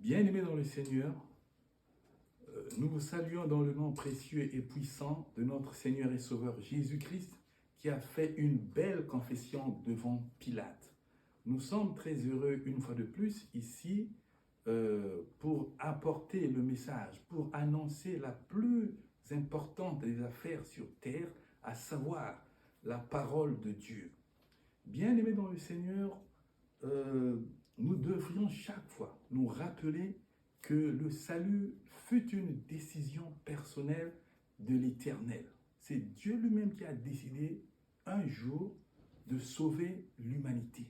Bien-aimés dans le Seigneur, nous vous saluons dans le nom précieux et puissant de notre Seigneur et Sauveur Jésus-Christ qui a fait une belle confession devant Pilate. Nous sommes très heureux une fois de plus ici pour apporter le message, pour annoncer la plus importante des affaires sur terre, à savoir la parole de Dieu. Bien-aimés dans le Seigneur, nous devrions chaque fois nous rappeler que le salut fut une décision personnelle de l'Éternel. C'est Dieu lui-même qui a décidé un jour de sauver l'humanité,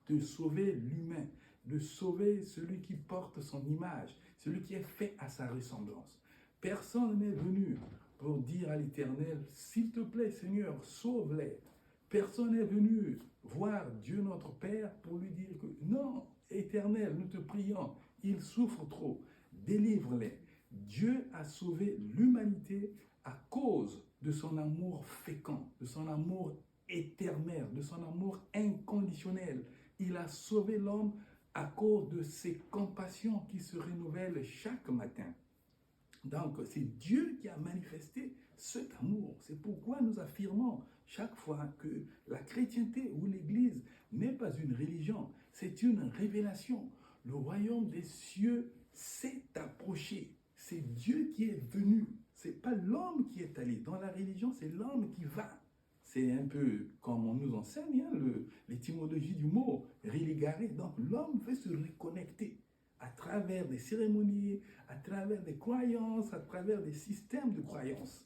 de sauver l'humain, de sauver celui qui porte son image, celui qui est fait à sa ressemblance. Personne n'est venu pour dire à l'Éternel, s'il te plaît Seigneur, sauve-les. Personne n'est venu voir Dieu notre Père pour lui dire que non, Éternel, nous te prions, ils souffrent trop, délivre-les. Dieu a sauvé l'humanité à cause de son amour fécond, de son amour éternel, de son amour inconditionnel. Il a sauvé l'homme à cause de ses compassions qui se renouvellent chaque matin. Donc, c'est Dieu qui a manifesté cet amour. C'est pourquoi nous affirmons chaque fois que la chrétienté ou l'Église n'est pas une religion, c'est une révélation. Le royaume des cieux s'est approché. C'est Dieu qui est venu. Ce n'est pas l'homme qui est allé. Dans la religion, c'est l'homme qui va. C'est un peu comme on nous enseigne l'étymologie du mot religare. Donc, l'homme veut se reconnecter à travers des cérémonies, à travers des croyances, à travers des systèmes de croyances.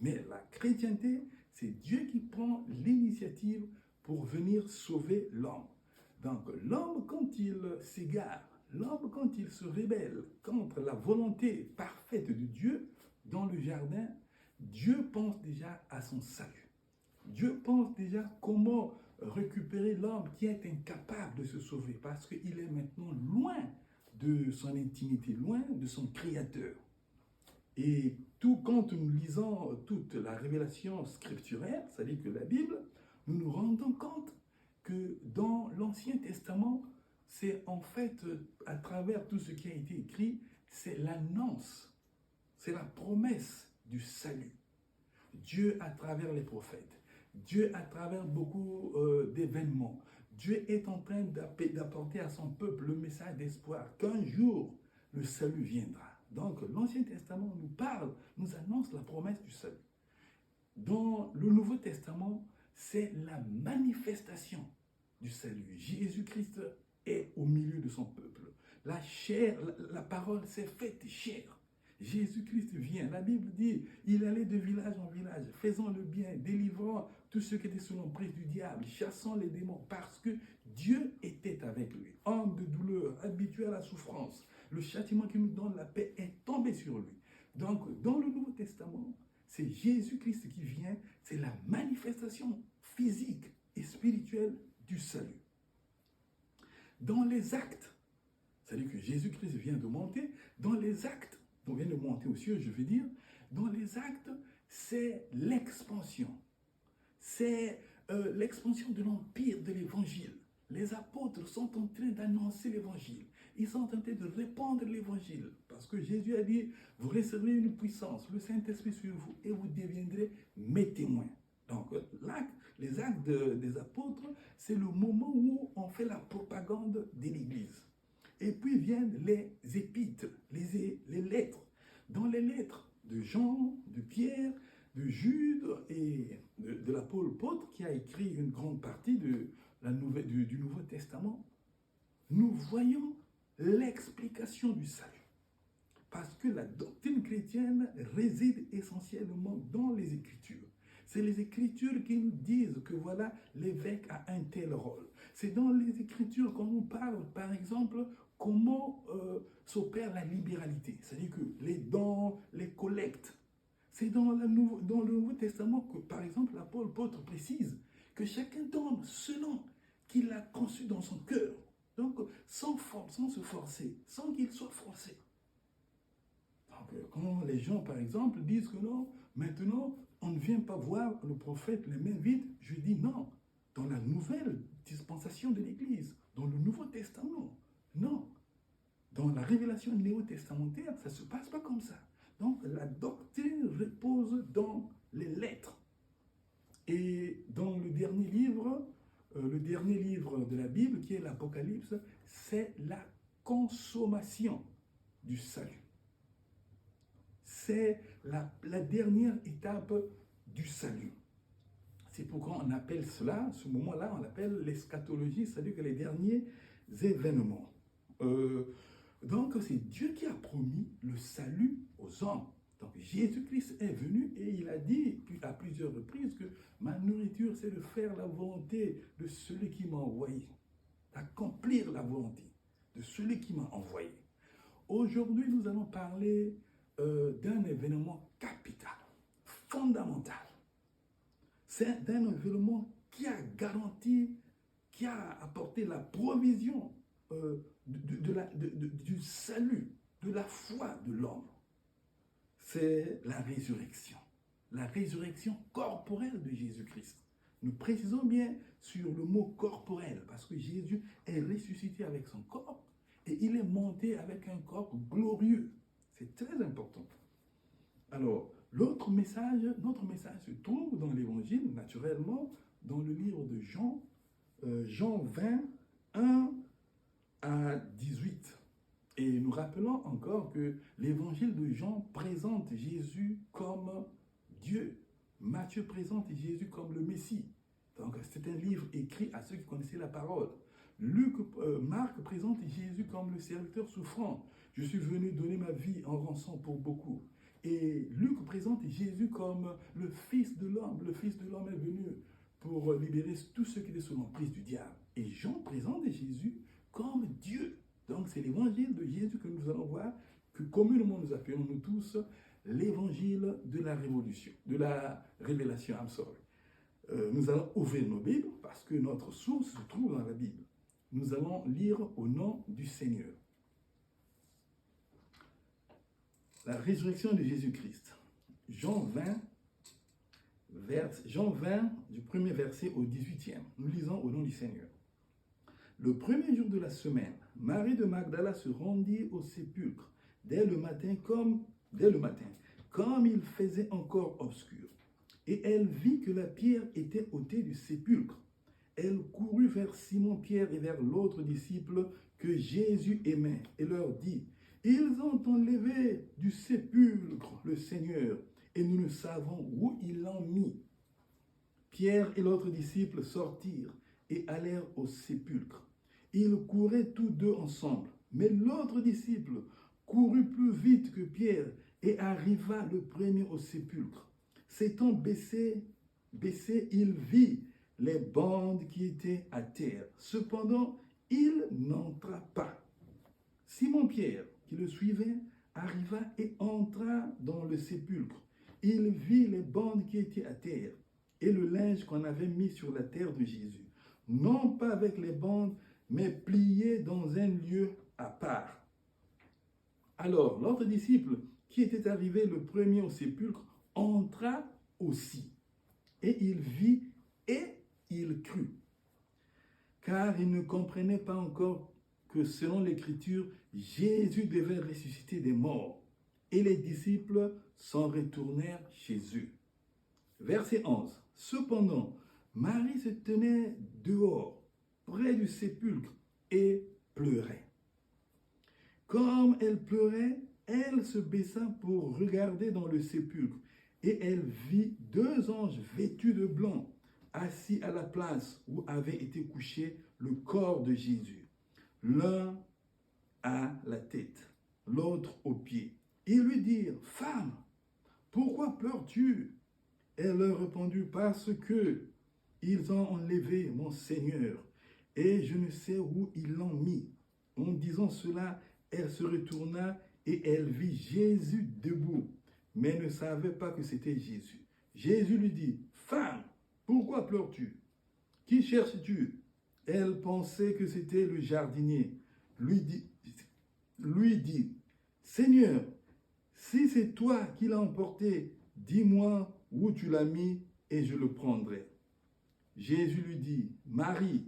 Mais la chrétienté, c'est Dieu qui prend l'initiative pour venir sauver l'homme. Donc l'homme, quand il s'égare, l'homme, quand il se rebelle contre la volonté parfaite de Dieu dans le jardin, Dieu pense déjà à son salut. Dieu pense déjà comment récupérer l'homme qui est incapable de se sauver parce qu'il est maintenant loin de son intimité, loin de son Créateur. Et tout quand nous lisons toute la révélation scripturaire, c'est-à-dire que la Bible, nous nous rendons compte que dans l'Ancien Testament, c'est en fait, à travers tout ce qui a été écrit, c'est l'annonce, c'est la promesse du salut. Dieu à travers les prophètes, Dieu à travers beaucoup d'événements, Dieu est en train d'apporter à son peuple le message d'espoir qu'un jour le salut viendra. Donc l'Ancien Testament nous parle, nous annonce la promesse du salut. Dans le Nouveau Testament, c'est la manifestation du salut. Jésus-Christ est au milieu de son peuple. La chair, la parole s'est faite chair. Jésus-Christ vient. La Bible dit, il allait de village en village, faisant le bien, délivrant tous ceux qui étaient sous l'emprise du diable, chassant les démons, parce que Dieu était avec lui. Homme de douleur, habitué à la souffrance, le châtiment qui nous donne la paix est tombé sur lui. Donc, dans le Nouveau Testament, c'est Jésus-Christ qui vient, c'est la manifestation physique et spirituelle du salut. Dans les actes, c'est-à-dire que Jésus-Christ vient de monter, dans les actes, on vient de monter aux cieux, je veux dire, dans les actes, c'est l'expansion. C'est l'expansion de l'empire de l'évangile. Les apôtres sont en train d'annoncer l'évangile. Ils sont en train de répandre l'évangile. Parce que Jésus a dit, vous recevrez une puissance, le Saint-Esprit sur vous, et vous deviendrez mes témoins. Donc, les actes des apôtres, c'est le moment où on fait la propagande de l'Église. Et puis viennent les épîtres, les lettres. Dans les lettres de Jean, de Pierre, de Jude et de l'apôtre qui a écrit une grande partie du Nouveau Testament, nous voyons l'explication du salut. Parce que la doctrine chrétienne réside essentiellement dans les Écritures. C'est les Écritures qui nous disent que voilà, l'évêque a un tel rôle. C'est dans les Écritures qu'on nous parle, par exemple, comment s'opère la libéralité. C'est-à-dire que les dons, les collectes. C'est dans le Nouveau Testament que, par exemple, l'apôtre précise que chacun donne selon qu'il a conçu dans son cœur. Donc, sans se forcer, sans qu'il soit forcé. Donc, quand les gens, par exemple, disent que non, maintenant, on ne vient pas voir le prophète les mains vides, je dis non. Dans la nouvelle dispensation de l'Église, dans le Nouveau Testament, non. dans la révélation néo-testamentaire, ça ne se passe pas comme ça. Donc, la doctrine repose dans les lettres. Et dans le dernier livre de la Bible, qui est l'Apocalypse, c'est la consommation du salut. C'est la dernière étape du salut. C'est pourquoi on appelle cela, ce moment-là, on l'appelle l'eschatologie, c'est-à-dire que les derniers événements. Donc, c'est Dieu qui a promis le salut aux hommes. Donc, Jésus-Christ est venu et il a dit à plusieurs reprises que ma nourriture, c'est de faire la volonté de celui qui m'a envoyé, d'accomplir la volonté de celui qui m'a envoyé. Aujourd'hui, nous allons parler d'un événement capital, fondamental. C'est un événement qui a garanti, qui a apporté la provision du salut, de la foi de l'homme. C'est la résurrection corporelle de Jésus-Christ. Nous précisons bien sur le mot corporel, parce que Jésus est ressuscité avec son corps et il est monté avec un corps glorieux. C'est très important. Alors, notre message se trouve dans l'Évangile, naturellement, dans le livre de Jean, Jean 20, 1 à 18. Et nous rappelons encore que l'Évangile de Jean présente Jésus comme Dieu. Matthieu présente Jésus comme le Messie. Donc, c'est un livre écrit à ceux qui connaissaient la parole. Marc présente Jésus comme le serviteur souffrant. Je suis venu donner ma vie en rançon pour beaucoup. Et Luc présente Jésus comme le Fils de l'homme. Le Fils de l'homme est venu pour libérer tous ceux qui étaient sous l'emprise du diable. Et Jean présente Jésus comme Dieu. Donc c'est l'évangile de Jésus que nous allons voir, que communément nous appelons nous tous l'évangile de la révolution, de la révélation. Nous allons ouvrir nos Bibles parce que notre source se trouve dans la Bible. Nous allons lire au nom du Seigneur. La résurrection de Jésus-Christ. Jean 20, du premier verset au 18e. Nous lisons au nom du Seigneur. Le premier jour de la semaine, Marie de Magdala se rendit au sépulcre dès le matin, comme il faisait encore obscur. Et elle vit que la pierre était ôtée du sépulcre. Elle courut vers Simon-Pierre et vers l'autre disciple que Jésus aimait et leur dit: ils ont enlevé du sépulcre le Seigneur et nous ne savons où ils l'ont mis. Pierre et l'autre disciple sortirent et allèrent au sépulcre. Ils couraient tous deux ensemble, mais l'autre disciple courut plus vite que Pierre et arriva le premier au sépulcre. S'étant baissé, il vit les bandes qui étaient à terre. Cependant, il n'entra pas. Simon-Pierre, qui le suivait, arriva et entra dans le sépulcre. Il vit les bandes qui étaient à terre et le linge qu'on avait mis sur la terre de Jésus, non pas avec les bandes, mais plié dans un lieu à part. Alors, l'autre disciple, qui était arrivé le premier au sépulcre, entra aussi. Et il vit et il crut. Car il ne comprenait pas encore que selon l'Écriture, Jésus devait ressusciter des morts. Et les disciples s'en retournèrent chez eux. Verset 11. Cependant, Marie se tenait dehors, près du sépulcre, et pleurait. Comme elle pleurait, elle se baissa pour regarder dans le sépulcre, et elle vit deux anges vêtus de blanc, assis à la place où avait été couché le corps de Jésus. L'un à la tête, l'autre aux pieds. Ils lui dirent: femme, pourquoi pleures-tu? Elle leur répondit: parce que ils ont enlevé mon Seigneur, et je ne sais où ils l'ont mis. En disant cela, elle se retourna et elle vit Jésus debout, mais ne savait pas que c'était Jésus. Jésus lui dit: femme, pourquoi pleures-tu? Qui cherches-tu? Elle pensait que c'était le jardinier. Lui dit: Seigneur, si c'est toi qui l'as emporté, dis-moi où tu l'as mis et je le prendrai. Jésus lui dit: Marie.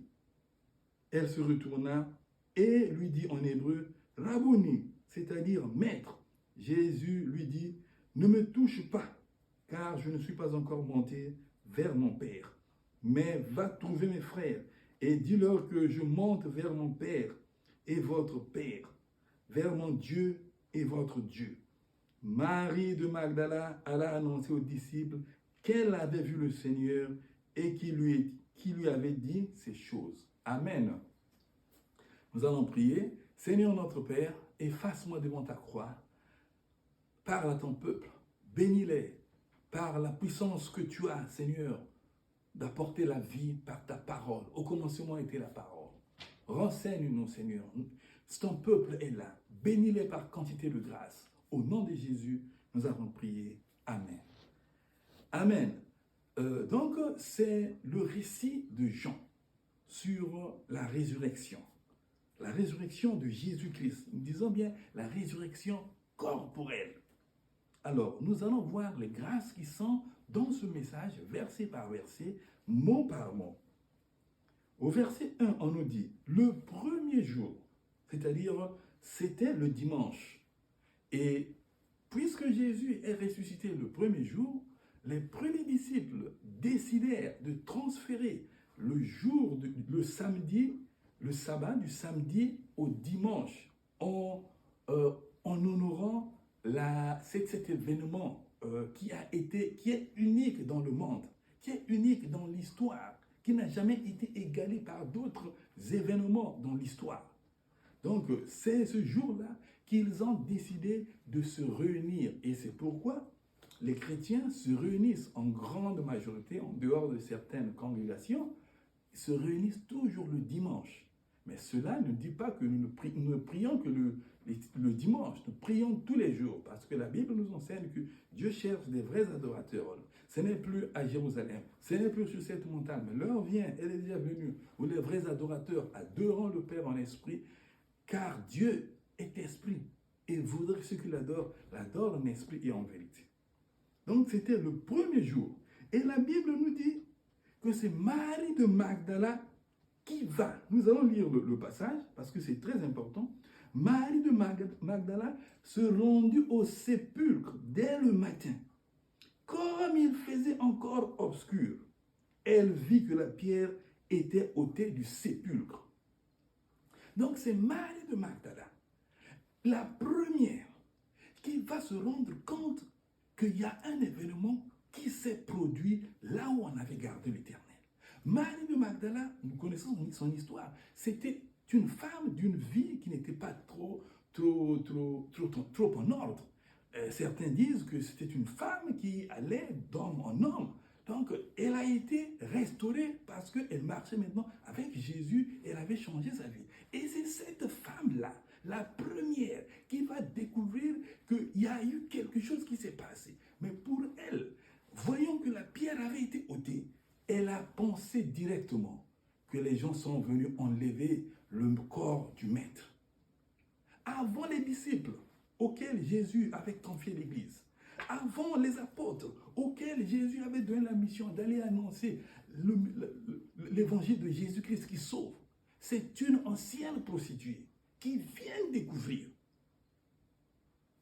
Elle se retourna et lui dit en hébreu: Rabboni, c'est-à-dire maître. Jésus lui dit, ne me touche pas, car je ne suis pas encore monté vers mon Père. Mais va trouver mes frères et dis-leur que je monte vers mon Père et votre Père, vers mon Dieu et votre Dieu. Marie de Magdala alla annoncer aux disciples qu'elle avait vu le Seigneur et qui lui avait dit ces choses. Amen. Nous allons prier. Seigneur notre Père, efface-moi devant ta croix. Parle à ton peuple, bénis-les par la puissance que tu as, Seigneur, d'apporter la vie par ta parole. Au commencement était la parole. Renseigne-nous, Seigneur. Ton peuple est là. Bénis-les par quantité de grâce. Au nom de Jésus, nous avons prié. Amen. Amen. Donc, c'est le récit de Jean sur la résurrection. La résurrection de Jésus-Christ. Nous disons bien la résurrection corporelle. Alors, nous allons voir les grâces qui sont dans ce message, verset par verset, mot par mot. Au verset 1, on nous dit, le premier jour, c'est-à-dire, c'était le dimanche. Et puisque Jésus est ressuscité le premier jour, les premiers disciples décidèrent de transférer le samedi, le sabbat du samedi au dimanche, en honorant cet événement qui est unique dans le monde, qui est unique dans l'histoire, qui n'a jamais été égalé par d'autres événements dans l'histoire. Donc, c'est ce jour-là qu'ils ont décidé de se réunir. Et c'est pourquoi les chrétiens se réunissent en grande majorité, en dehors de certaines congrégations, se réunissent toujours le dimanche. Mais cela ne dit pas que nous ne prions que le dimanche. Nous prions tous les jours parce que la Bible nous enseigne que Dieu cherche des vrais adorateurs. Ce n'est plus à Jérusalem, ce n'est plus sur cette montagne, mais l'heure vient, elle est déjà venue, où les vrais adorateurs adoreront le Père en esprit, car Dieu est esprit et voudrait que ceux qui l'adorent en esprit et en vérité. Donc c'était le premier jour. Et la Bible nous dit que c'est Marie de Magdala qui va. Nous allons lire le passage parce que c'est très important. Marie de Magdala se rendit au sépulcre dès le matin. Comme il faisait encore obscur, elle vit que la pierre était ôtée du sépulcre. Donc c'est Marie de Magdala, la première, qui va se rendre compte qu'il y a un événement qui s'est produit là où on avait gardé l'Éternel. Marie de Magdala, nous connaissons son histoire, c'était une femme d'une vie qui n'était pas trop en ordre. Certains disent que c'était une femme qui allait d'homme en homme. Donc, elle a été restaurée parce qu'elle marchait maintenant avec Jésus et elle avait changé sa vie. Et c'est cette femme-là, la première, qui va découvrir qu'il y a eu quelque chose qui s'est passé. Mais pour elle, voyant que la pierre avait été ôtée, elle a pensé directement que les gens sont venus enlever le corps du maître. Avant les disciples auxquels Jésus avait confié l'Église, avant les apôtres auxquels Jésus avait donné la mission d'aller annoncer l'évangile de Jésus-Christ qui sauve, c'est une ancienne prostituée qui vient découvrir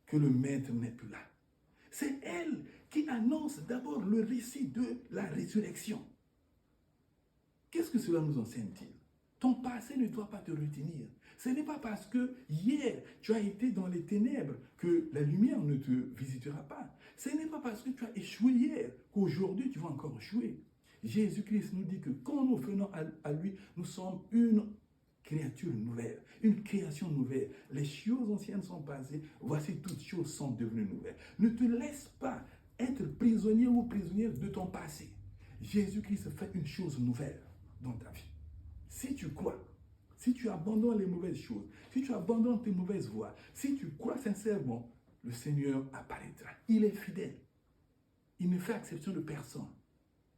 que le maître n'est plus là. C'est elle qui annonce d'abord le récit de la résurrection. Qu'est-ce que cela nous enseigne-t-il? Ton passé ne doit pas te retenir. Ce n'est pas parce que hier tu as été dans les ténèbres que la lumière ne te visitera pas. Ce n'est pas parce que tu as échoué hier qu'aujourd'hui tu vas encore échouer. Jésus-Christ nous dit que quand nous venons à lui, nous sommes une créature nouvelle, une création nouvelle. Les choses anciennes sont passées, voici toutes choses sont devenues nouvelles. Ne te laisse pas être prisonnier ou prisonnière de ton passé. Jésus-Christ fait une chose nouvelle dans ta vie. Si tu crois, si tu abandonnes les mauvaises choses, si tu abandonnes tes mauvaises voies, si tu crois sincèrement, le Seigneur apparaîtra. Il est fidèle. Il ne fait exception de personne.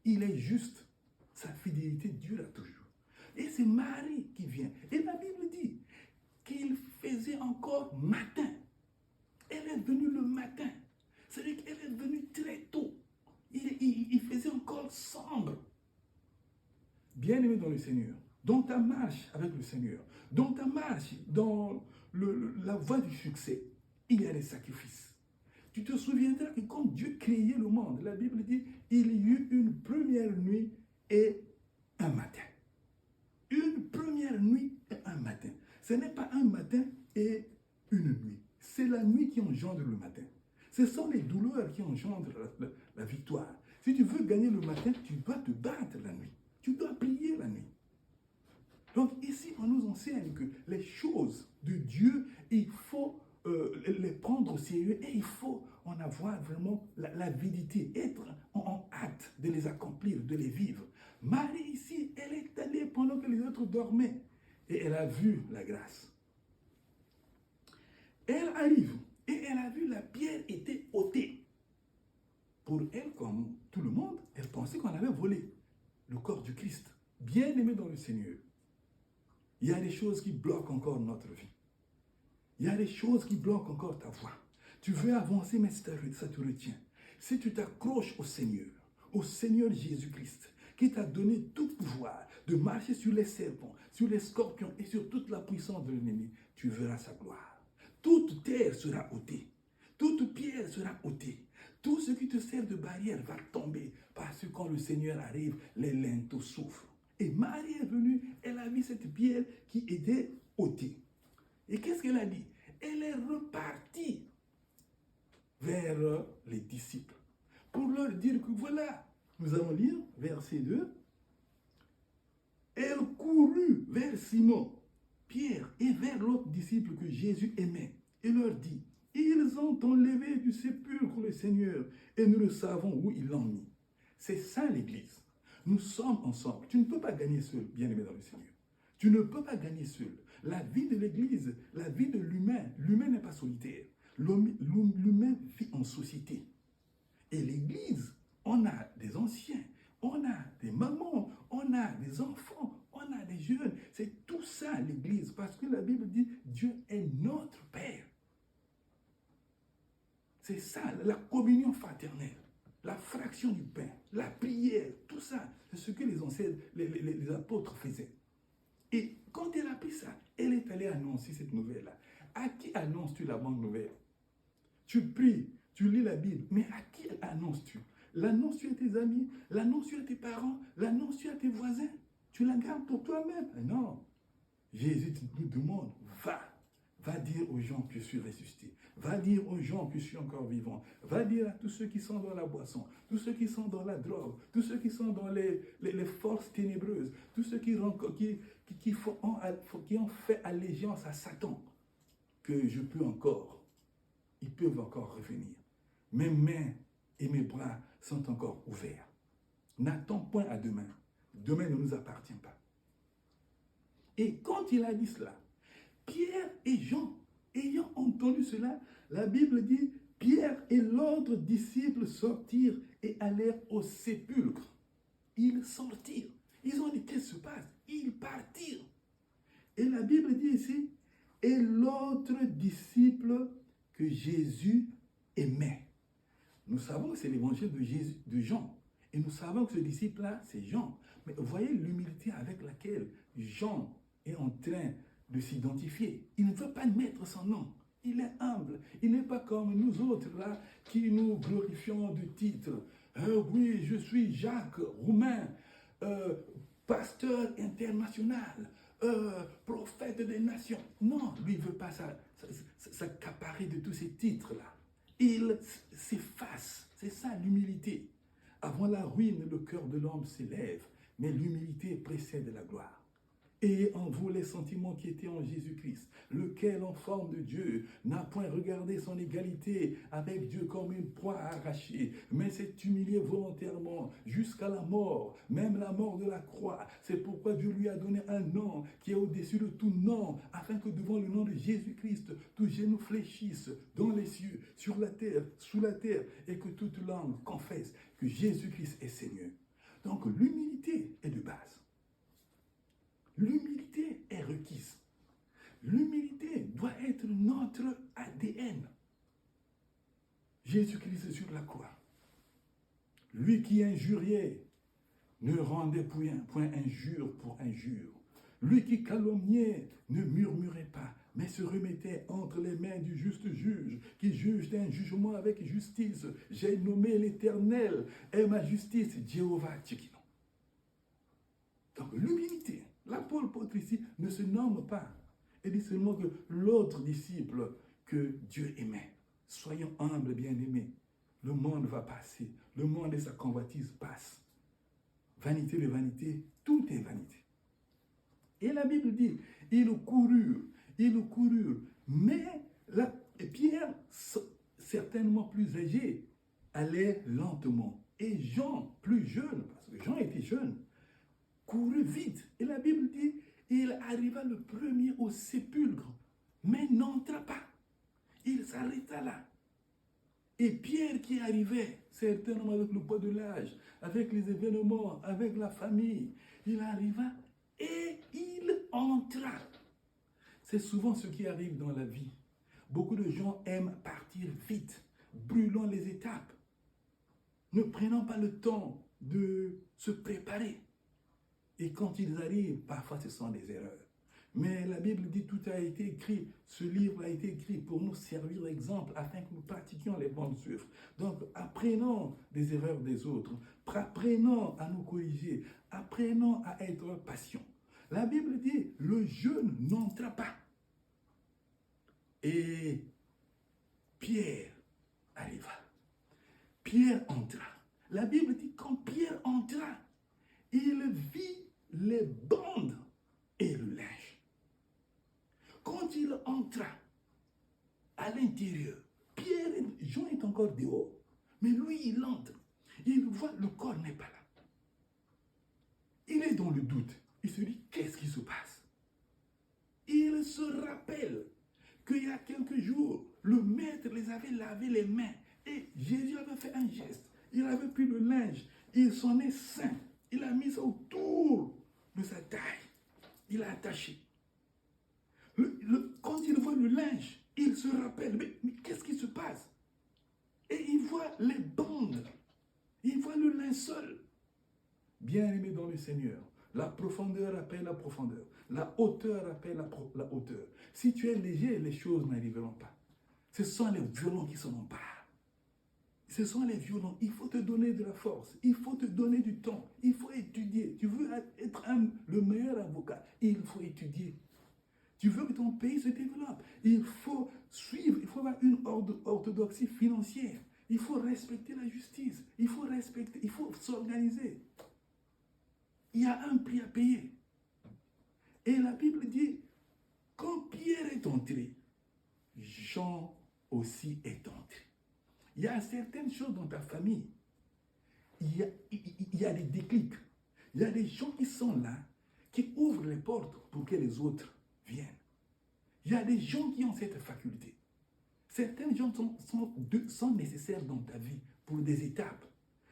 Il est juste. Sa fidélité dure toujours. Et c'est Marie qui vient. Et la Bible dit qu'il faisait encore matin. Elle est venue le matin. C'est-à-dire qu'elle est venue très tôt. Il faisait encore sombre. Bien-aimé dans le Seigneur, dans ta marche avec le Seigneur, dans ta marche dans la voie du succès, il y a des sacrifices. Tu te souviendras que quand Dieu créait le monde, la Bible dit, il y eut une première nuit et un matin. Une première nuit et un matin. Ce n'est pas un matin et une nuit. C'est la nuit qui engendre le matin. Ce sont les douleurs qui engendrent la victoire. Si tu veux gagner le matin, tu dois te battre la nuit. Tu dois prier la nuit. Donc ici, on nous enseigne que les choses de Dieu, il faut les prendre au sérieux et il faut en avoir vraiment l'avidité, être en hâte de les accomplir, de les vivre. Marie ici, elle est allée pendant que les autres dormaient et elle a vu la grâce. Elle arrive et elle a vu la pierre était ôtée. Pour elle, comme tout le monde, elle pensait qu'on avait volé le corps du Christ, bien aimé dans le Seigneur. Il y a des choses qui bloquent encore notre vie. Il y a des choses qui bloquent encore ta voie. Tu veux avancer, mais ça te retient. Si tu t'accroches au Seigneur Jésus-Christ, qui t'a donné tout pouvoir de marcher sur les serpents, sur les scorpions et sur toute la puissance de l'ennemi, tu verras sa gloire. Toute terre sera ôtée. Toute pierre sera ôtée. Tout ce qui te sert de barrière va tomber parce que quand le Seigneur arrive, les linteaux souffrent. Et Marie est venue, elle a vu cette pierre qui était ôtée. Et qu'est-ce qu'elle a dit? Elle est repartie vers les disciples pour leur dire que voilà, nous allons lire verset 2. Elle courut vers Simon, Pierre et vers l'autre disciple que Jésus aimait et leur dit, ils ont enlevé du sépulcre le Seigneur et nous ne savons où ils l'ont mis. C'est ça l'Église. Nous sommes ensemble. Tu ne peux pas gagner seul, bien-aimé dans le Seigneur. Tu ne peux pas gagner seul. La vie de l'Église, la vie de l'humain n'est pas solitaire. L'humain vit en société. Et l'Église, on a des anciens, on a des mamans, on a des enfants, on a des jeunes. C'est tout ça l'Église, parce que la Bible dit Dieu est notre Père. C'est ça, la communion fraternelle, la fraction du pain, la prière, tout ça, c'est ce que les ancêtres, les apôtres faisaient. Et quand elle a appris ça, elle est allée annoncer cette nouvelle-là. À qui annonces-tu la bonne nouvelle? Tu pries, tu lis la Bible, mais à qui annonces-tu? L'annonces-tu à tes amis? L'annonces-tu à tes parents? L'annonces-tu à tes voisins? Tu la gardes pour toi-même? Non. Jésus nous demande, va dire aux gens que je suis ressuscité. Va dire aux gens que je suis encore vivant. Va dire à tous ceux qui sont dans la boisson, tous ceux qui sont dans la drogue, tous ceux qui sont dans les forces ténébreuses, tous ceux qui ont fait allégeance à Satan, que je peux encore, ils peuvent encore revenir. Mes mains et mes bras sont encore ouverts. N'attends point à demain. Demain ne nous appartient pas. Et quand il a dit cela, Pierre et Jean, ayant entendu cela, la Bible dit, Pierre et l'autre disciple sortirent et allèrent au sépulcre. Ils sortirent. Ils ont dit, qu'est-ce qui se passe? Ils partirent. Et la Bible dit ici, et l'autre disciple que Jésus aimait. Nous savons que c'est l'évangile de Jean. Et nous savons que ce disciple-là, c'est Jean. Mais voyez l'humilité avec laquelle Jean est en train de s'identifier. Il ne veut pas mettre son nom. Il est humble. Il n'est pas comme nous autres là qui nous glorifions de titre. Oui, je suis Jacques Roumain, pasteur international, prophète des nations. Non, lui ne veut pas s'accaparer de tous ces titres-là. Il s'efface. C'est ça l'humilité. Avant la ruine, le cœur de l'homme s'élève, mais l'humilité précède la gloire. Ayez en vous les sentiments qui étaient en Jésus-Christ, lequel, en forme de Dieu, n'a point regardé son égalité avec Dieu comme une proie à arracher, mais s'est humilié volontairement jusqu'à la mort, même la mort de la croix. C'est pourquoi Dieu lui a donné un nom qui est au-dessus de tout nom, afin que devant le nom de Jésus-Christ, tout genou fléchisse dans les cieux, sur la terre, sous la terre, et que toute langue confesse que Jésus-Christ est Seigneur. Donc l'humilité est de base. L'humilité est requise. L'humilité doit être notre ADN. Jésus-Christ sur la croix. Lui qui injuriait ne rendait point injure pour injure. Lui qui calomniait ne murmurait pas mais se remettait entre les mains du juste juge, qui juge d'un jugement avec justice. J'ai nommé l'Éternel et ma justice, Jéhovah Tchikino. Donc l'humilité, l'apôtre ici ne se nomme pas. Il dit seulement que l'autre disciple que Dieu aimait. Soyons humbles, bien-aimés. Le monde va passer. Le monde et sa convoitise passent. Vanité de vanité, tout est vanité. Et la Bible dit, ils coururent, mais Pierre, certainement plus âgé, allait lentement. Et Jean, plus jeune, parce que Jean était jeune, courut vite. Et la Bible dit, il arriva le premier au sépulcre, mais n'entra pas. Il s'arrêta là. Et Pierre qui arrivait, certainement avec le poids de l'âge, avec les événements, avec la famille, il arriva et il entra. C'est souvent ce qui arrive dans la vie. Beaucoup de gens aiment partir vite, brûlant les étapes, ne prenant pas le temps de se préparer. Et quand ils arrivent, parfois ce sont des erreurs. Mais la Bible dit tout a été écrit, ce livre a été écrit pour nous servir d'exemple afin que nous pratiquions les bonnes œuvres. Donc apprenons des erreurs des autres, apprenons à nous corriger, apprenons à être patients. La Bible dit, le jeune n'entra pas. Et Pierre arriva. Pierre entra. La Bible dit, quand Pierre entra, il vit les bandes et le linge. Quand il entra à l'intérieur, Jean est encore dehors, mais lui il entre, il voit le corps n'est pas là. Il est dans le doute, il se dit qu'est-ce qui se passe? Il se rappelle qu'il y a quelques jours, le maître les avait lavé les mains et Jésus avait fait un geste, il avait pris le linge, il s'en est saint, il a mis ça autour de sa taille, il a attaché. Quand il voit le linge, il se rappelle, mais qu'est-ce qui se passe? Et il voit les bandes, il voit le linceul. Bien-aimé dans le Seigneur, la profondeur appelle la profondeur, la hauteur appelle la hauteur. Si tu es léger, les choses n'arriveront pas. Ce sont les violents qui s'en emparent. Ce sont les violents. Il faut te donner de la force, il faut te donner du temps, il faut étudier. Tu veux être le meilleur avocat, il faut étudier. Tu veux que ton pays se développe, il faut suivre, il faut avoir une orthodoxie financière. Il faut respecter la justice, il faut s'organiser. Il y a un prix à payer. Et la Bible dit, quand Pierre est entré, Jean aussi est entré. Il y a certaines choses dans ta famille, il y a des déclics. Il y a des gens qui sont là, qui ouvrent les portes pour que les autres viennent. Il y a des gens qui ont cette faculté. Certains gens sont nécessaires dans ta vie pour des étapes.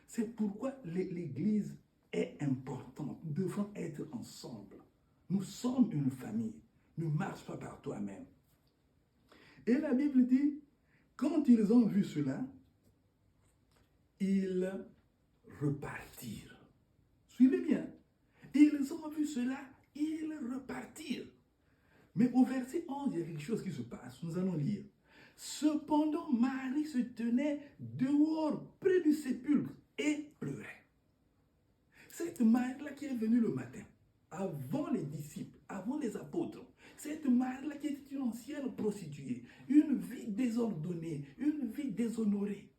C'est pourquoi l'Église est importante. Nous devons être ensemble. Nous sommes une famille. Ne marche pas par toi-même. Et la Bible dit, quand ils ont vu cela, ils repartirent. Suivez bien. Ils ont vu cela, ils repartirent. Mais au verset 11, il y a quelque chose qui se passe. Nous allons lire. Cependant, Marie se tenait dehors, près du sépulcre, et pleurait. Cette Marie-là qui est venue le matin, avant les disciples, avant les apôtres, cette Marie-là qui était une ancienne prostituée, une vie désordonnée, une vie déshonorée.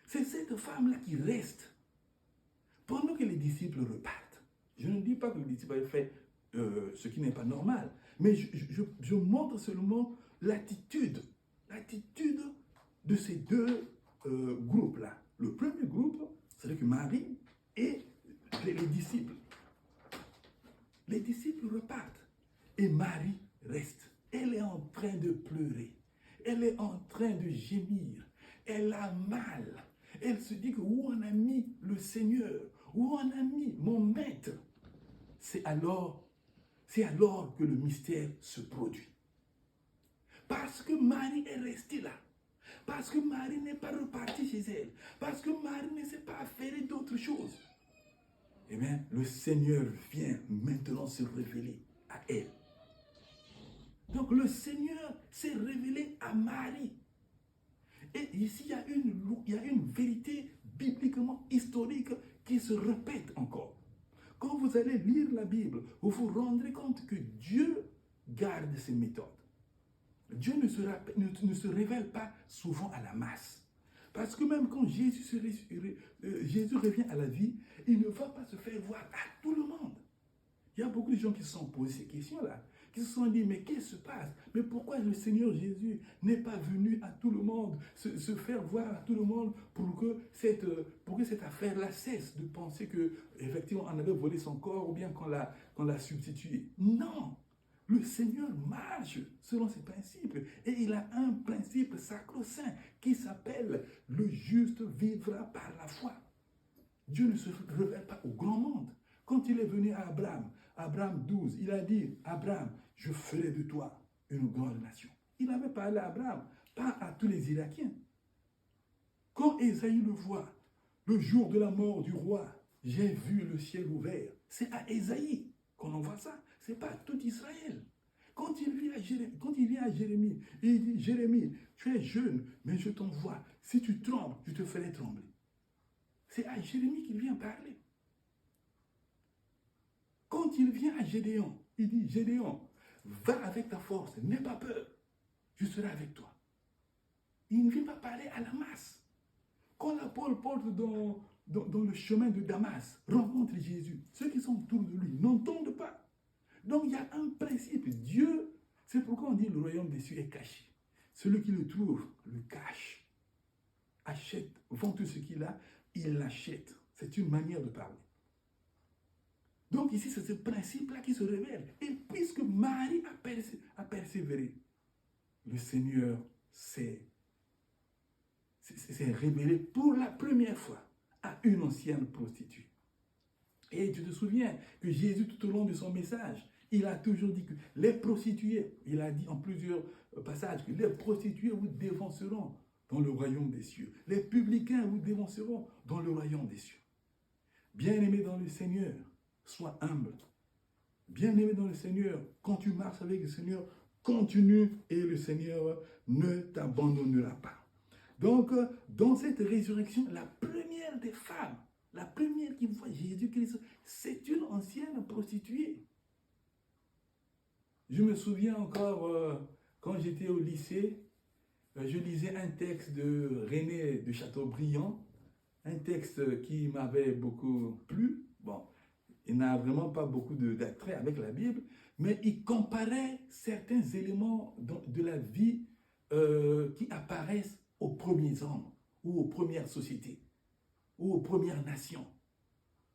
C'est cette femme-là qui reste pendant que les disciples repartent. Je ne dis pas que les disciples avaient fait ce qui n'est pas normal, mais je montre seulement l'attitude de ces deux groupes-là. Le premier groupe, c'est que Marie et les disciples. Les disciples repartent et Marie reste. Elle est en train de pleurer. Elle est en train de gémir. Elle a mal. Elle se dit que où on a mis le Seigneur, où on a mis mon maître. C'est alors que le mystère se produit. Parce que Marie est restée là. Parce que Marie n'est pas repartie chez elle. Parce que Marie ne s'est pas affairée d'autre chose. Eh bien, le Seigneur vient maintenant se révéler à elle. Donc le Seigneur s'est révélé à Marie. Et ici, il y a une vérité bibliquement historique qui se répète encore. Quand vous allez lire la Bible, vous vous rendrez compte que Dieu garde ses méthodes. Dieu ne se révèle pas souvent à la masse. Parce que même quand Jésus revient à la vie, il ne va pas se faire voir à tout le monde. Il y a beaucoup de gens qui se sont posés ces questions-là, qui se sont dit, mais qu'est-ce qui se passe? Mais pourquoi le Seigneur Jésus n'est pas venu à tout le monde, se faire voir à tout le monde pour que cette affaire-là cesse de penser qu'effectivement on avait volé son corps ou bien qu'on l'a substitué? Non! Le Seigneur marche selon ses principes et il a un principe sacro-saint qui s'appelle le juste vivra par la foi. Dieu ne se révèle pas au grand monde. Quand il est venu à Abraham 12, il a dit, Abraham, je ferai de toi une grande nation. Il avait parlé à Abraham, pas à tous les Irakiens. Quand Ésaïe le voit, le jour de la mort du roi, j'ai vu le ciel ouvert. C'est à Ésaïe qu'on envoie ça. Ce n'est pas à tout Israël. Quand il vient à Jérémie, il dit, Jérémie, tu es jeune, mais je t'envoie. Si tu trembles, je te ferai trembler. C'est à Jérémie qu'il vient parler. Quand il vient à Gédéon, il dit, Gédéon, va avec ta force, n'aie pas peur, je serai avec toi. Il ne vient pas parler à la masse. Quand l'apôtre porte dans le chemin de Damas, rencontre Jésus, ceux qui sont autour de lui n'entendent pas. Donc il y a un principe, Dieu, c'est pourquoi on dit le royaume des cieux est caché. Celui qui le trouve le cache, achète, vend tout ce qu'il a, il l'achète. C'est une manière de parler. Donc ici, c'est ce principe-là qui se révèle. Et puisque Marie a persévéré, le Seigneur s'est révélé pour la première fois à une ancienne prostituée. Et tu te souviens que Jésus, tout au long de son message, il a toujours dit que les prostituées, il a dit en plusieurs passages que les prostituées vous dévanceront dans le royaume des cieux. Les publicains vous dévanceront dans le royaume des cieux. Bien-aimé dans le Seigneur, sois humble. Bien-aimé dans le Seigneur, quand tu marches avec le Seigneur, continue et le Seigneur ne t'abandonnera pas. Donc, dans cette résurrection, la première des femmes, la première qui voit Jésus-Christ, c'est une ancienne prostituée. Je me souviens encore, quand j'étais au lycée, je lisais un texte de René de Chateaubriand, un texte qui m'avait beaucoup plu. Bon, il n'a vraiment pas beaucoup d'attrait avec la Bible, mais il comparait certains éléments de la vie qui apparaissent aux premiers hommes ou aux premières sociétés ou aux premières nations.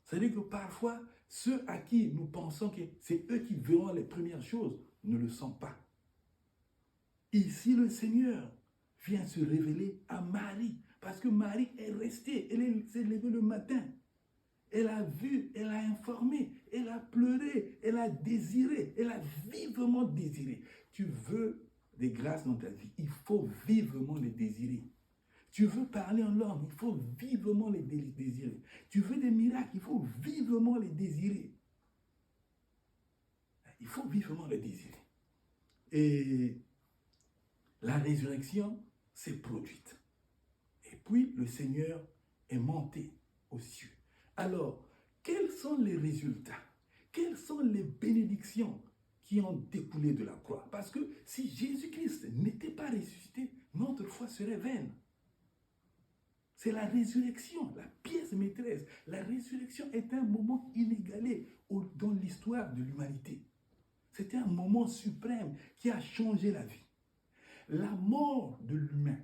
C'est-à-dire que parfois, ceux à qui nous pensons que c'est eux qui verront les premières choses ne le sont pas. Ici, le Seigneur vient se révéler à Marie, parce que Marie est restée, elle s'est levée le matin. Elle a vu, elle a informé, elle a pleuré, elle a désiré, elle a vivement désiré. Tu veux des grâces dans ta vie, il faut vivement les désirer. Tu veux parler en langue, il faut vivement les désirer. Tu veux des miracles, il faut vivement les désirer. Il faut vivement les désirer. Et la résurrection s'est produite. Et puis le Seigneur est monté aux cieux. Alors, quels sont les résultats? Quelles sont les bénédictions qui ont découlé de la croix? Parce que si Jésus-Christ n'était pas ressuscité, notre foi serait vaine. C'est la résurrection, la pièce maîtresse. La résurrection est un moment inégalé dans l'histoire de l'humanité. C'était un moment suprême qui a changé la vie. La mort de l'humain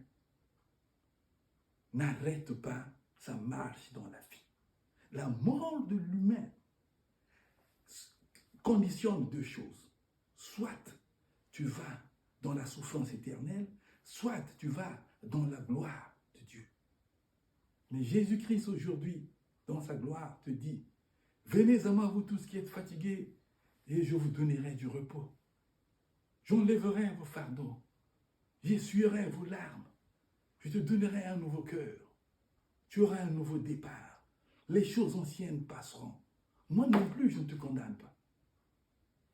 n'arrête pas sa marche dans la vie. La mort de l'humain conditionne deux choses. Soit tu vas dans la souffrance éternelle, soit tu vas dans la gloire de Dieu. Mais Jésus-Christ aujourd'hui, dans sa gloire, te dit, venez à moi vous tous qui êtes fatigués, et je vous donnerai du repos. J'enlèverai vos fardeaux, j'essuierai vos larmes, je te donnerai un nouveau cœur, tu auras un nouveau départ, les choses anciennes passeront. Moi non plus, je ne te condamne pas.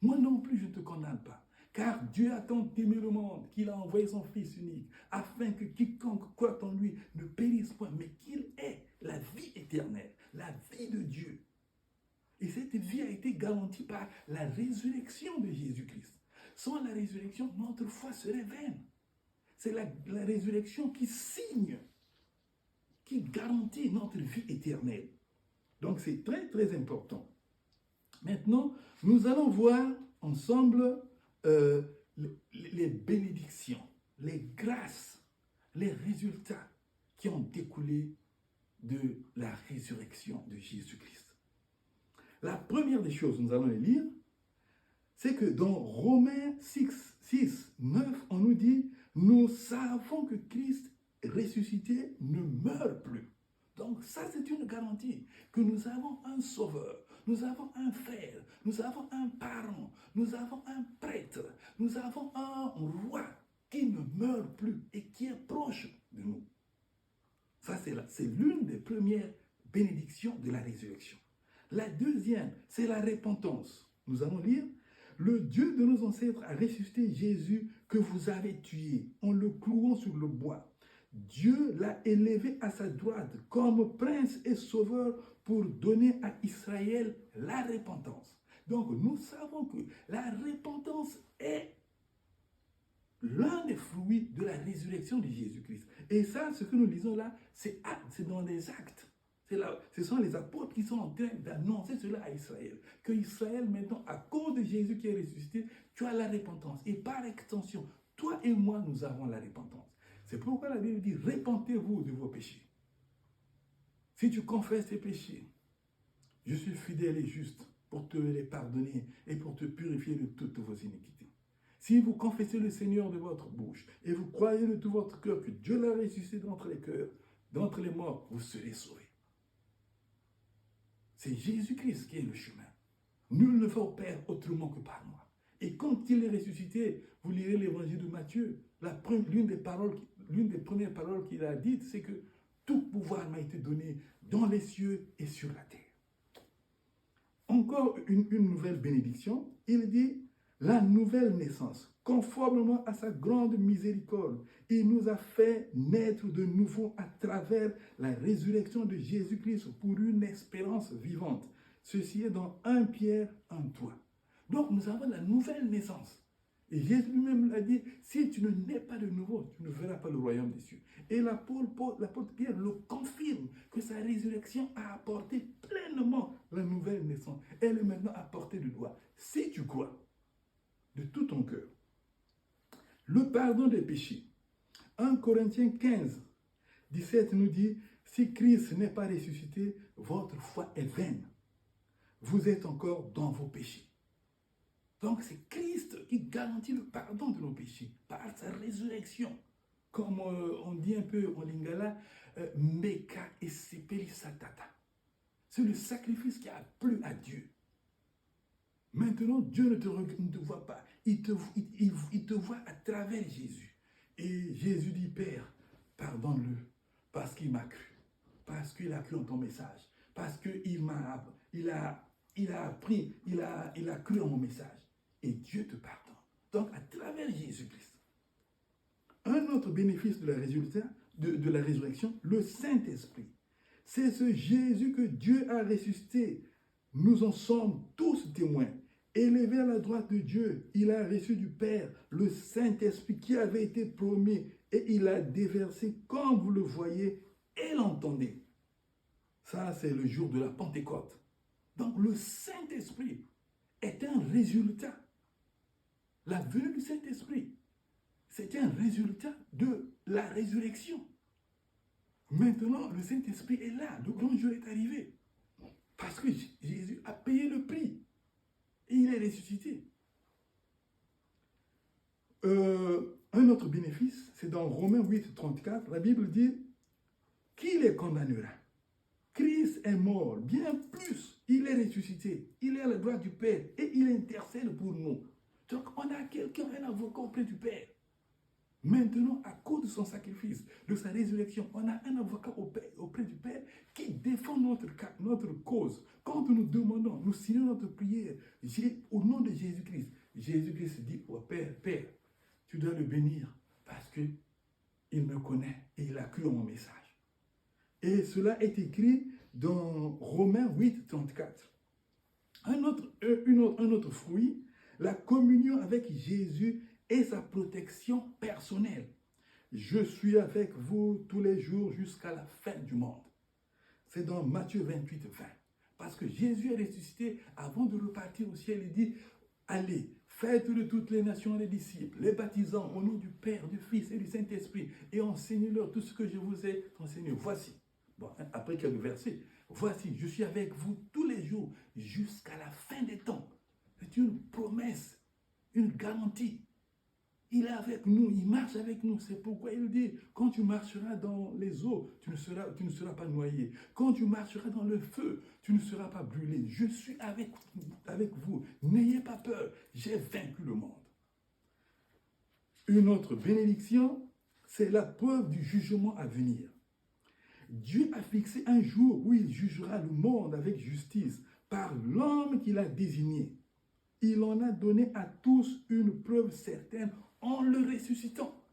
Moi non plus, je ne te condamne pas. Car Dieu a tant aimé le monde qu'il a envoyé son Fils unique, afin que quiconque croit en lui ne périsse point, mais qu'il ait la vie éternelle, la vie de Dieu. Et cette vie a été garantie par la résurrection de Jésus-Christ. Sans la résurrection, notre foi serait vaine. C'est la résurrection qui signe, qui garantit notre vie éternelle. Donc c'est très très important. Maintenant, nous allons voir ensemble les bénédictions, les grâces, les résultats qui ont découlé de la résurrection de Jésus-Christ. La première des choses, nous allons les lire, c'est que dans Romains 6, 9, on nous dit « Nous savons que Christ ressuscité ne meurt plus ». Donc ça, c'est une garantie que nous avons un sauveur, nous avons un frère, nous avons un parent, nous avons un prêtre, nous avons un roi qui ne meurt plus et qui est proche de nous. Ça, c'est l'une des premières bénédictions de la résurrection. La deuxième, c'est la repentance. Nous allons lire « Le Dieu de nos ancêtres a ressuscité Jésus que vous avez tué en le clouant sur le bois. Dieu l'a élevé à sa droite comme prince et sauveur pour donner à Israël la repentance. » Donc nous savons que la repentance est l'un des fruits de la résurrection de Jésus-Christ. Et ça, ce que nous lisons là, c'est dans des actes. Ce sont les apôtres qui sont en train d'annoncer cela à Israël. Que Israël, maintenant, à cause de Jésus qui est ressuscité, tu as la repentance. Et par extension, toi et moi, nous avons la repentance. C'est pourquoi la Bible dit, repentez-vous de vos péchés. Si tu confesses tes péchés, je suis fidèle et juste pour te les pardonner et pour te purifier de toutes vos iniquités. Si vous confessez le Seigneur de votre bouche et vous croyez de tout votre cœur que Dieu l'a ressuscité d'entre les cœurs, d'entre les morts, vous serez sauvés. C'est Jésus-Christ qui est le chemin. Nul ne va au Père autrement que par moi. Et quand il est ressuscité, vous lirez l'évangile de Matthieu, l'une des premières paroles qu'il a dites, c'est que tout pouvoir m'a été donné dans les cieux et sur la terre. Encore une nouvelle bénédiction, il dit la nouvelle naissance, conformément à sa grande miséricorde, il nous a fait naître de nouveau à travers la résurrection de Jésus-Christ pour une espérance vivante. Ceci est dans 1 Pierre 1:3. Donc nous avons la nouvelle naissance. Et Jésus lui-même l'a dit, si tu ne nais pas de nouveau, tu ne verras pas le royaume des cieux. Et l'apôtre Pierre le confirme que sa résurrection a apporté pleinement la nouvelle naissance. Elle est maintenant à portée de doigt. Si tu crois de tout ton cœur, le pardon des péchés. 1 Corinthiens 15, 17 nous dit, si Christ n'est pas ressuscité, votre foi est vaine. Vous êtes encore dans vos péchés. Donc c'est Christ qui garantit le pardon de nos péchés par sa résurrection. Comme on dit un peu en lingala, meka et sepeli satata. C'est le sacrifice qui a plu à Dieu. Maintenant, Dieu ne te voit pas. Il te voit à travers Jésus. Et Jésus dit, Père, pardonne-le parce qu'il m'a cru. Parce qu'il a cru en ton message. Parce qu'il a cru en mon message. Et Dieu te pardonne. Donc, à travers Jésus-Christ. Un autre bénéfice de la résurrection, le Saint-Esprit. C'est ce Jésus que Dieu a ressuscité. Nous en sommes tous témoins. Élevé à la droite de Dieu, il a reçu du Père le Saint-Esprit qui avait été promis et il a déversé comme vous le voyez et l'entendez. Ça, c'est le jour de la Pentecôte. Donc, le Saint-Esprit est un résultat. La venue du Saint-Esprit, c'est un résultat de la résurrection. Maintenant, le Saint-Esprit est là, le grand jour est arrivé. Parce que Jésus a payé le prix. Et il est ressuscité. Un autre bénéfice, c'est dans Romains 8, 34, la Bible dit, qui les condamnera? Christ est mort, bien plus, il est ressuscité, il est à la droite du Père et il intercède pour nous. Donc on a quelqu'un, un avocat auprès du Père. Maintenant, à cause de son sacrifice, de sa résurrection, on a un avocat auprès du Père qui défend notre cause. Quand nous demandons, nous signons notre prière au nom de Jésus-Christ, Jésus-Christ dit, oh, Père, Père, tu dois le bénir parce qu'il me connaît et il a cru en mon message. Et cela est écrit dans Romains 8, 34. Un autre fruit, la communion avec Jésus et sa protection personnelle. Je suis avec vous tous les jours jusqu'à la fin du monde. C'est dans Matthieu 28, 20. Parce que Jésus est ressuscité avant de repartir au ciel. Il dit, allez, faites de toutes les nations les disciples, les baptisant au nom du Père, du Fils et du Saint-Esprit, et enseignez-leur tout ce que je vous ai enseigné. Voici, bon, après quelques versets, voici, je suis avec vous tous les jours jusqu'à la fin des temps. C'est une promesse, une garantie. Il est avec nous, il marche avec nous. C'est pourquoi il dit, quand tu marcheras dans les eaux, tu ne seras pas noyé. Quand tu marcheras dans le feu, tu ne seras pas brûlé. Je suis avec vous. N'ayez pas peur, j'ai vaincu le monde. Une autre bénédiction, c'est la preuve du jugement à venir. Dieu a fixé un jour où il jugera le monde avec justice par l'homme qu'il a désigné. Il en a donné à tous une preuve certaine en le ressuscitant.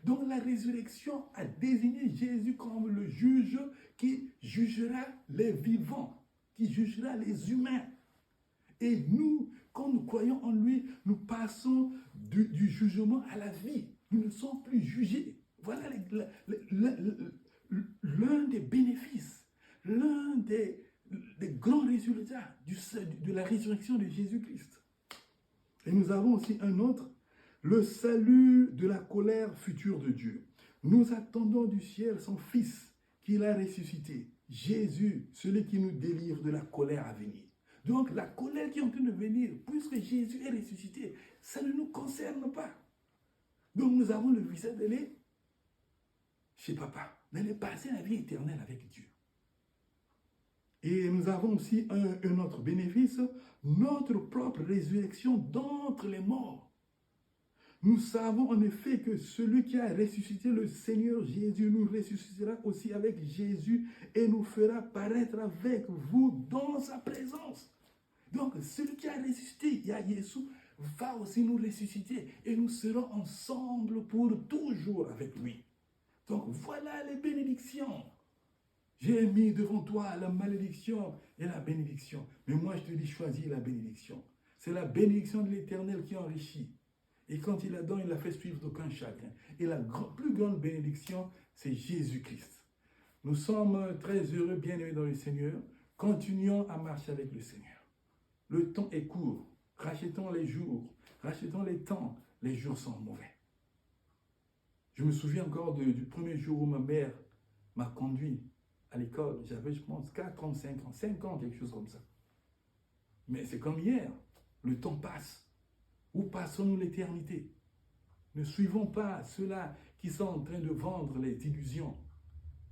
Donc la résurrection a désigné Jésus comme le juge qui jugera les vivants, qui jugera les humains. Et nous, quand nous croyons en lui, nous passons du jugement à la vie. Nous ne sommes plus jugés. Voilà l'un des bénéfices, l'un des grands résultats de la résurrection de Jésus-Christ. Et nous avons aussi un autre, le salut de la colère future de Dieu. Nous attendons du ciel son Fils qu'il a ressuscité, Jésus, celui qui nous délivre de la colère à venir. Donc la colère qui est en train de venir, puisque Jésus est ressuscité, ça ne nous concerne pas. Donc nous avons le visa d'aller chez Papa, d'aller passer la vie éternelle avec Dieu. Et nous avons aussi un autre bénéfice, notre propre résurrection d'entre les morts. Nous savons en effet que celui qui a ressuscité le Seigneur Jésus nous ressuscitera aussi avec Jésus et nous fera paraître avec vous dans sa présence. Donc, celui qui a ressuscité, Jésus, va aussi nous ressusciter et nous serons ensemble pour toujours avec lui. Donc, voilà les bénédictions. J'ai mis devant toi la malédiction et la bénédiction. Mais moi, je te dis, choisis la bénédiction. C'est la bénédiction de l'Éternel qui enrichit. Et quand il la donne, il la fait suivre d'aucun chagrin. Et la plus grande bénédiction, c'est Jésus-Christ. Nous sommes très heureux, bien-aimés dans le Seigneur. Continuons à marcher avec le Seigneur. Le temps est court. Rachetons les jours. Rachetons les temps. Les jours sont mauvais. Je me souviens encore du premier jour où ma mère m'a conduit à l'école. J'avais, je pense, 4 ans, 5 ans, 5 ans, quelque chose comme ça. Mais c'est comme hier. Le temps passe. Où passons-nous l'éternité? Ne suivons pas ceux-là qui sont en train de vendre les illusions.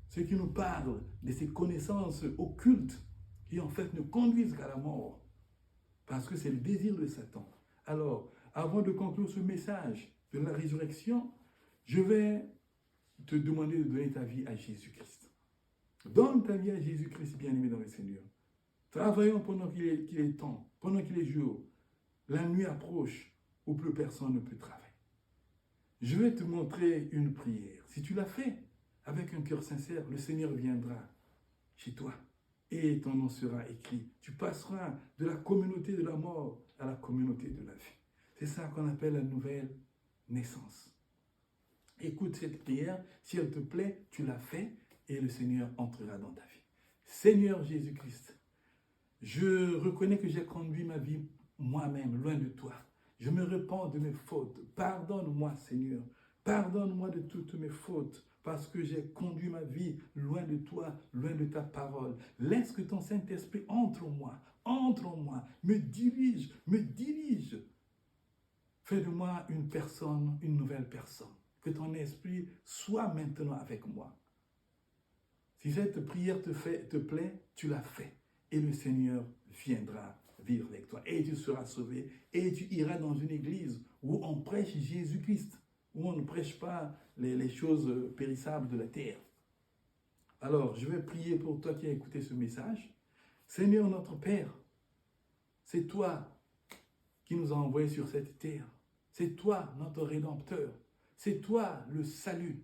Ceux qui nous parlent de ces connaissances occultes qui en fait ne conduisent qu'à la mort. Parce que c'est le désir de Satan. Alors, avant de conclure ce message de la résurrection, je vais te demander de donner ta vie à Jésus-Christ. Donne ta vie à Jésus-Christ, bien-aimé dans le Seigneur. Travaillons pendant qu'il est temps, pendant qu'il est jour. La nuit approche où plus personne ne peut travailler. Je vais te montrer une prière. Si tu l'as fait avec un cœur sincère, le Seigneur viendra chez toi et ton nom sera écrit. Tu passeras de la communauté de la mort à la communauté de la vie. C'est ça qu'on appelle la nouvelle naissance. Écoute cette prière. Si elle te plaît, tu la fais et le Seigneur entrera dans ta vie. Seigneur Jésus-Christ, je reconnais que j'ai conduit ma vie moi-même, loin de toi. Je me repens de mes fautes. Pardonne-moi, Seigneur. Pardonne-moi de toutes mes fautes, parce que j'ai conduit ma vie loin de toi, loin de ta parole. Laisse que ton Saint-Esprit entre en moi, me dirige. Fais de moi une personne, une nouvelle personne. Que ton esprit soit maintenant avec moi. Si cette prière te plaît, tu la fais. Et le Seigneur viendra vivre avec toi. Et tu seras sauvé. Et tu iras dans une église où on prêche Jésus-Christ. Où on ne prêche pas les choses périssables de la terre. Alors, je vais prier pour toi qui as écouté ce message. Seigneur notre Père, c'est toi qui nous a envoyés sur cette terre. C'est toi, notre Rédempteur. C'est toi, le salut.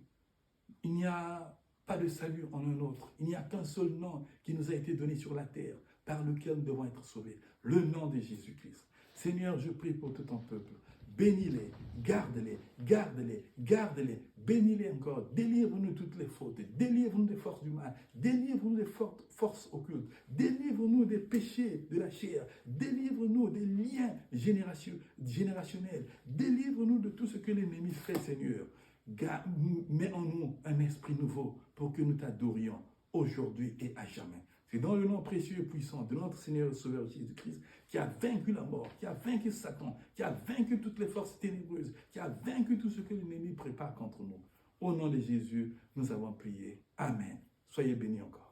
Il n'y a pas de salut en un autre. Il n'y a qu'un seul nom qui nous a été donné sur la terre, par lequel nous devons être sauvés. Le nom de Jésus-Christ. Seigneur, je prie pour tout ton peuple. Bénis-les, garde-les, garde-les, garde-les, bénis-les encore. Délivre-nous de toutes les fautes, délivre-nous des forces du mal, délivre-nous des forces occultes, délivre-nous des péchés de la chair, délivre-nous des liens générationnels, délivre-nous de tout ce que l'ennemi fait, Seigneur. Mets en nous un esprit nouveau pour que nous t'adorions aujourd'hui et à jamais. C'est dans le nom précieux et puissant de notre Seigneur et Sauveur Jésus-Christ qui a vaincu la mort, qui a vaincu Satan, qui a vaincu toutes les forces ténébreuses, qui a vaincu tout ce que l'ennemi prépare contre nous. Au nom de Jésus, nous avons prié. Amen. Soyez bénis encore.